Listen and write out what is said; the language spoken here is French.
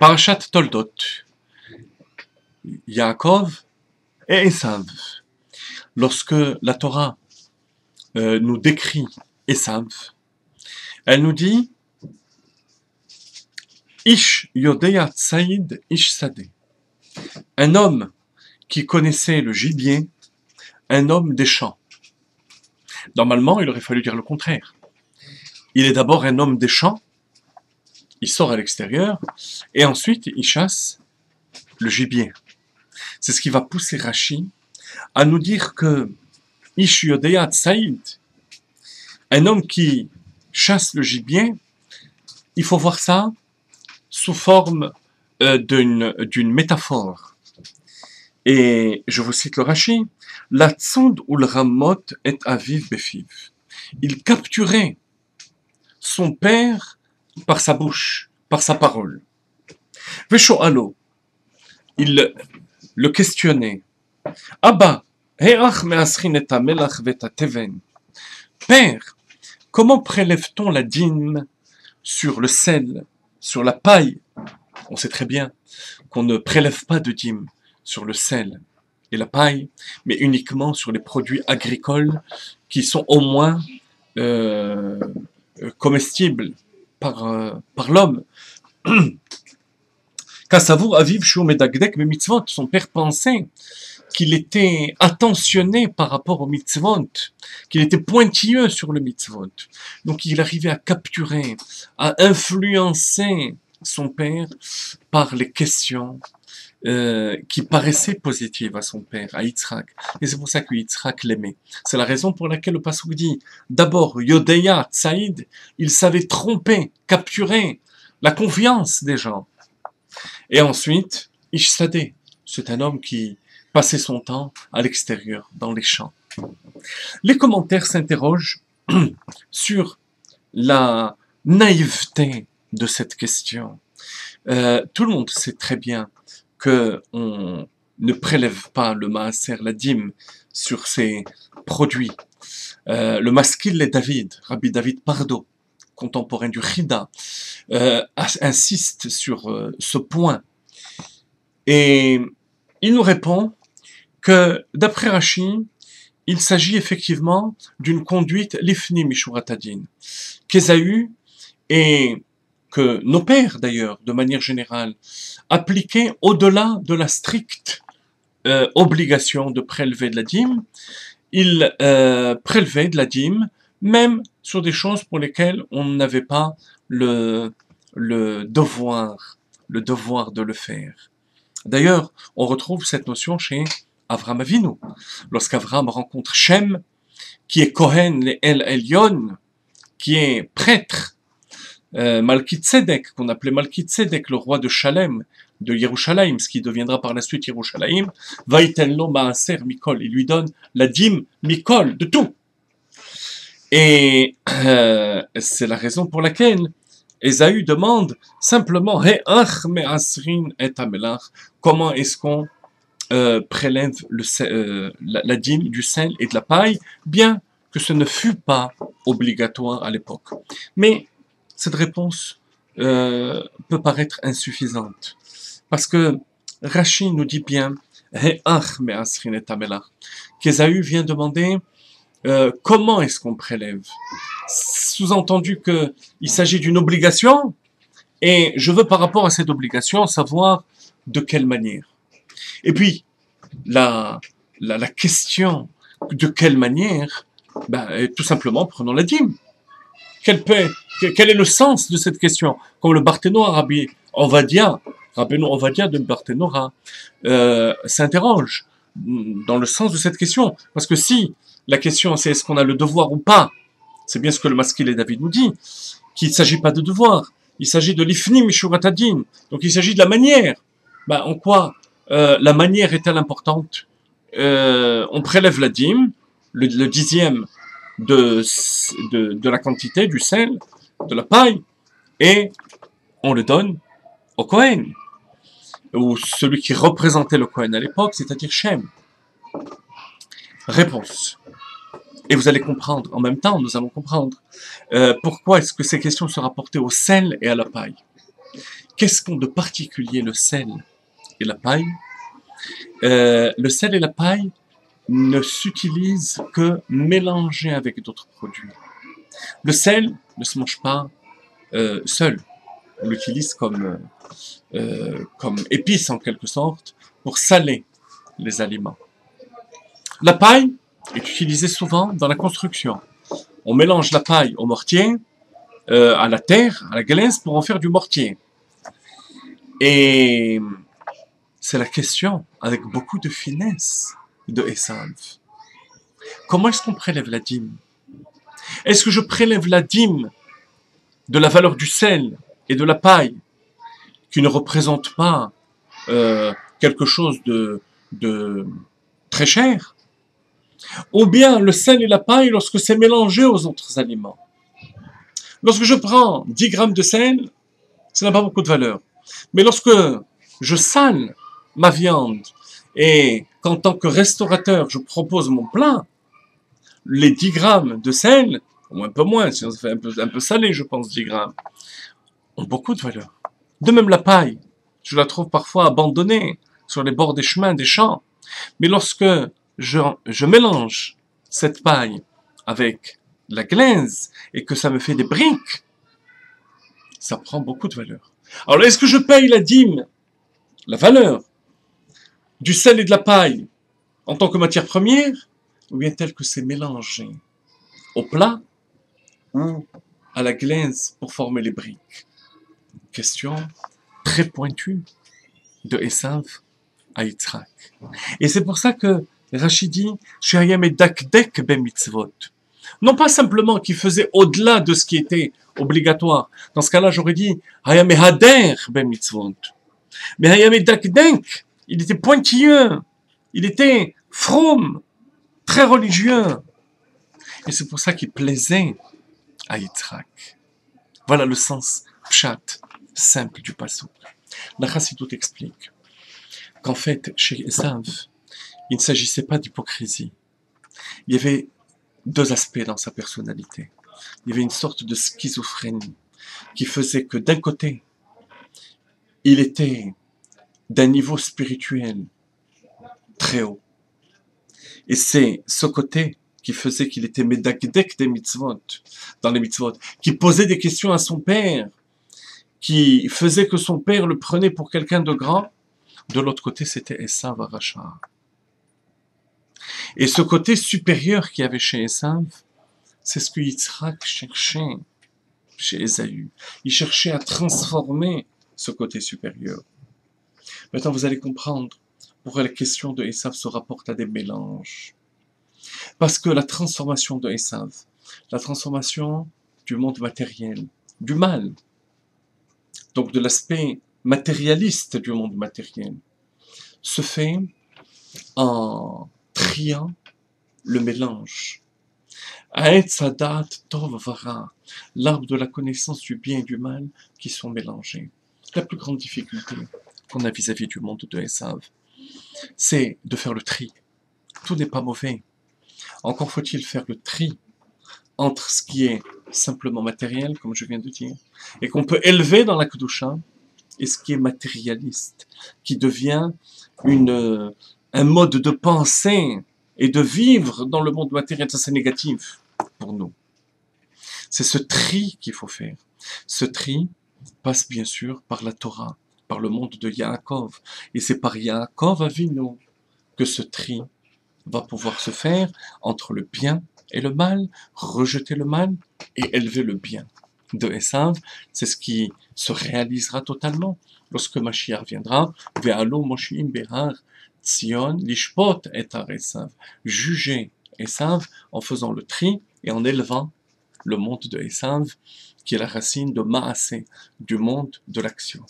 Parashat Toldot, Yaakov et Esav. Lorsque la Torah nous décrit Esav, elle nous dit Ish Yodea Tsaïd Ish Sadeh. Un homme qui connaissait le gibier, un homme des champs. Normalement, il aurait fallu dire le contraire. Il est d'abord un homme des champs, il sort à l'extérieur, et ensuite il chasse le gibier. C'est ce qui va pousser Rashi à nous dire que Ish Yodea Tsaïd, un homme qui chasse le gibier, il faut voir ça sous forme d'une métaphore. Et je vous cite le Rashi, la tsond ou le ramot est aviv befiv. Il capturait son père par sa bouche, par sa parole. Veshoalo, il le questionnait. Abba, heach me'asrin et hamelach vet hateven. Père, comment prélève-t-on la dîme sur le sel, sur la paille? On sait très bien qu'on ne prélève pas de dîme sur le sel et la paille, mais uniquement sur les produits agricoles qui sont au moins comestibles par l'homme. Kassavou aviv shou medagdek be mitzvot, son père pensait qu'il était attentionné par rapport au mitzvot, qu'il était pointilleux sur le mitzvot. Donc il arrivait à capturer, à influencer son père par les questions qui paraissaient positives à son père, à Yitzhak. Et c'est pour ça que Yitzhak l'aimait. C'est la raison pour laquelle le pasuk dit, d'abord, Yodeya, Tsaïd, il savait tromper, capturer la confiance des gens. Et ensuite, Ishsadeh, c'est un homme qui passait son temps à l'extérieur, dans les champs. Les commentaires s'interrogent sur la naïveté de cette question. Tout le monde sait très bien qu'on ne prélève pas le maaser, la dîme, sur ces produits. Le maskil et David, Rabbi David Pardo, contemporain du Chida, insiste sur ce point. Et il nous répond que, d'après Rashi, il s'agit effectivement d'une conduite lifni mishuratadin, qu'Ésaü et que nos pères d'ailleurs, de manière générale, appliquaient au-delà de la stricte obligation de prélever de la dîme, ils prélevaient de la dîme même sur des choses pour lesquelles on n'avait pas le devoir de le faire. D'ailleurs, on retrouve cette notion chez Avram Avinu. Lorsqu'Avram rencontre Shem, qui est Kohen le El Elyon, qui est prêtre, Malki-Tzedek, qu'on appelait Malki-Tzedek, le roi de Shalem, de Yerushalayim, ce qui deviendra par la suite Yerushalayim, Vaïten lo Maaser Mikol, il lui donne la dîme Mikol, de tout. Et c'est la raison pour laquelle Ésaü demande simplement He'ach me'asrin et hamelach, comment est-ce qu'on prélève la dîme du sel et de la paille, bien que ce ne fût pas obligatoire à l'époque. Mais cette réponse peut paraître insuffisante, parce que Rashi nous dit bien He'ach me'asrin et hamelach, qu'Ésaü vient demander comment est-ce qu'on prélève? Sous-entendu qu'il s'agit d'une obligation, et je veux par rapport à cette obligation savoir de quelle manière. Et puis, la question de quelle manière, tout simplement, prenons la dîme. Quel est le sens de cette question? Comme le Barthénora, Rabbi Ovadia de Barthénora, s'interroge dans le sens de cette question. Parce que si la question c'est est-ce qu'on a le devoir ou pas, c'est bien ce que le Maskil et David nous dit, qu'il ne s'agit pas de devoir, il s'agit de l'ifni mishuratadin, donc il s'agit de la manière. En quoi la manière est-elle importante? On prélève la dîme, le dixième de la quantité du sel, de la paille, et on le donne au Kohen, ou celui qui représentait le Kohen à l'époque, c'est-à-dire Shem. Réponse. Et vous allez comprendre, en même temps, nous allons comprendre pourquoi est-ce que ces questions se rapportaient au sel et à la paille. Qu'est-ce qu'ont de particulier le sel et la paille? Le sel et la paille ne s'utilisent que mélangés avec d'autres produits. Le sel ne se mange pas seul. On l'utilise comme épice en quelque sorte pour saler les aliments. La paille est utilisée souvent dans la construction. On mélange la paille au mortier, à la terre, à la glaise pour en faire du mortier. Et c'est la question, avec beaucoup de finesse, de Esav. Comment est-ce qu'on prélève la dîme? Est-ce que je prélève la dîme de la valeur du sel et de la paille, qui ne représente pas quelque chose de très cher? Ou bien le sel et la paille lorsque c'est mélangé aux autres aliments? Lorsque je prends 10 grammes de sel, ça n'a pas beaucoup de valeur. Mais lorsque je sale ma viande et qu'en tant que restaurateur, je propose mon plat, les 10 grammes de sel, ou un peu moins, sinon ça fait un peu salé, je pense, 10 grammes, ont beaucoup de valeur. De même la paille, je la trouve parfois abandonnée sur les bords des chemins, des champs. Mais lorsque je mélange cette paille avec la glaise et que ça me fait des briques, ça prend beaucoup de valeur. Alors est-ce que je paye la dîme, la valeur du sel et de la paille en tant que matière première, ou bien tel que c'est mélangé au plat ou à la glaise pour former les briques? Question très pointue de Esav à Yitzhak. Et c'est pour ça que Rachid dit Shayam et dakdek ben mitzvot. Non pas simplement qu'il faisait au-delà de ce qui était obligatoire. Dans ce cas-là, j'aurais dit Hayam et hader ben mitzvot. Mais Hayam et dakdek, il était pointilleux, il était from, très religieux. Et c'est pour ça qu'il plaisait à Yitzhak. Voilà le sens pshat, simple du passouk. La Chassidut explique qu'en fait, chez Esav, il ne s'agissait pas d'hypocrisie. Il y avait deux aspects dans sa personnalité. Il y avait une sorte de schizophrénie qui faisait que d'un côté, il était d'un niveau spirituel très haut. Et c'est ce côté qui faisait qu'il était médagdek des mitzvot, dans les mitzvot, qui posait des questions à son père, qui faisait que son père le prenait pour quelqu'un de grand. De l'autre côté, c'était Esav Aracha. Et ce côté supérieur qu'il y avait chez Esav, c'est ce que Yitzhak cherchait chez Ésaü. Il cherchait à transformer ce côté supérieur. Maintenant, vous allez comprendre pourquoi la question de Esav se rapporte à des mélanges. Parce que la transformation de Esav, la transformation du monde matériel, du mal, donc de l'aspect matérialiste du monde matériel, se fait en triant le mélange. Aetz hadat tov vara, l'arbre de la connaissance du bien et du mal qui sont mélangés. La plus grande difficulté qu'on a vis-à-vis du monde de Esav, c'est de faire le tri. Tout n'est pas mauvais. Encore faut-il faire le tri entre ce qui est simplement matériel, comme je viens de dire, et qu'on peut élever dans la Kedusha, et ce qui est matérialiste, qui devient un mode de pensée et de vivre dans le monde matériel. Ça, c'est négatif pour nous. C'est ce tri qu'il faut faire. Ce tri passe bien sûr par la Torah, par le monde de Yaakov. Et c'est par Yaakov Avinu que ce tri va pouvoir se faire entre le bien et le mal, rejeter le mal et élever le bien. De Esav, c'est ce qui se réalisera totalement lorsque Mashiach viendra. Ve'alo Moshiim behar Tzion lishpot et Esav. Juger Esav en faisant le tri et en élevant le monde de Esav, qui est la racine de Maasé, du monde de l'action.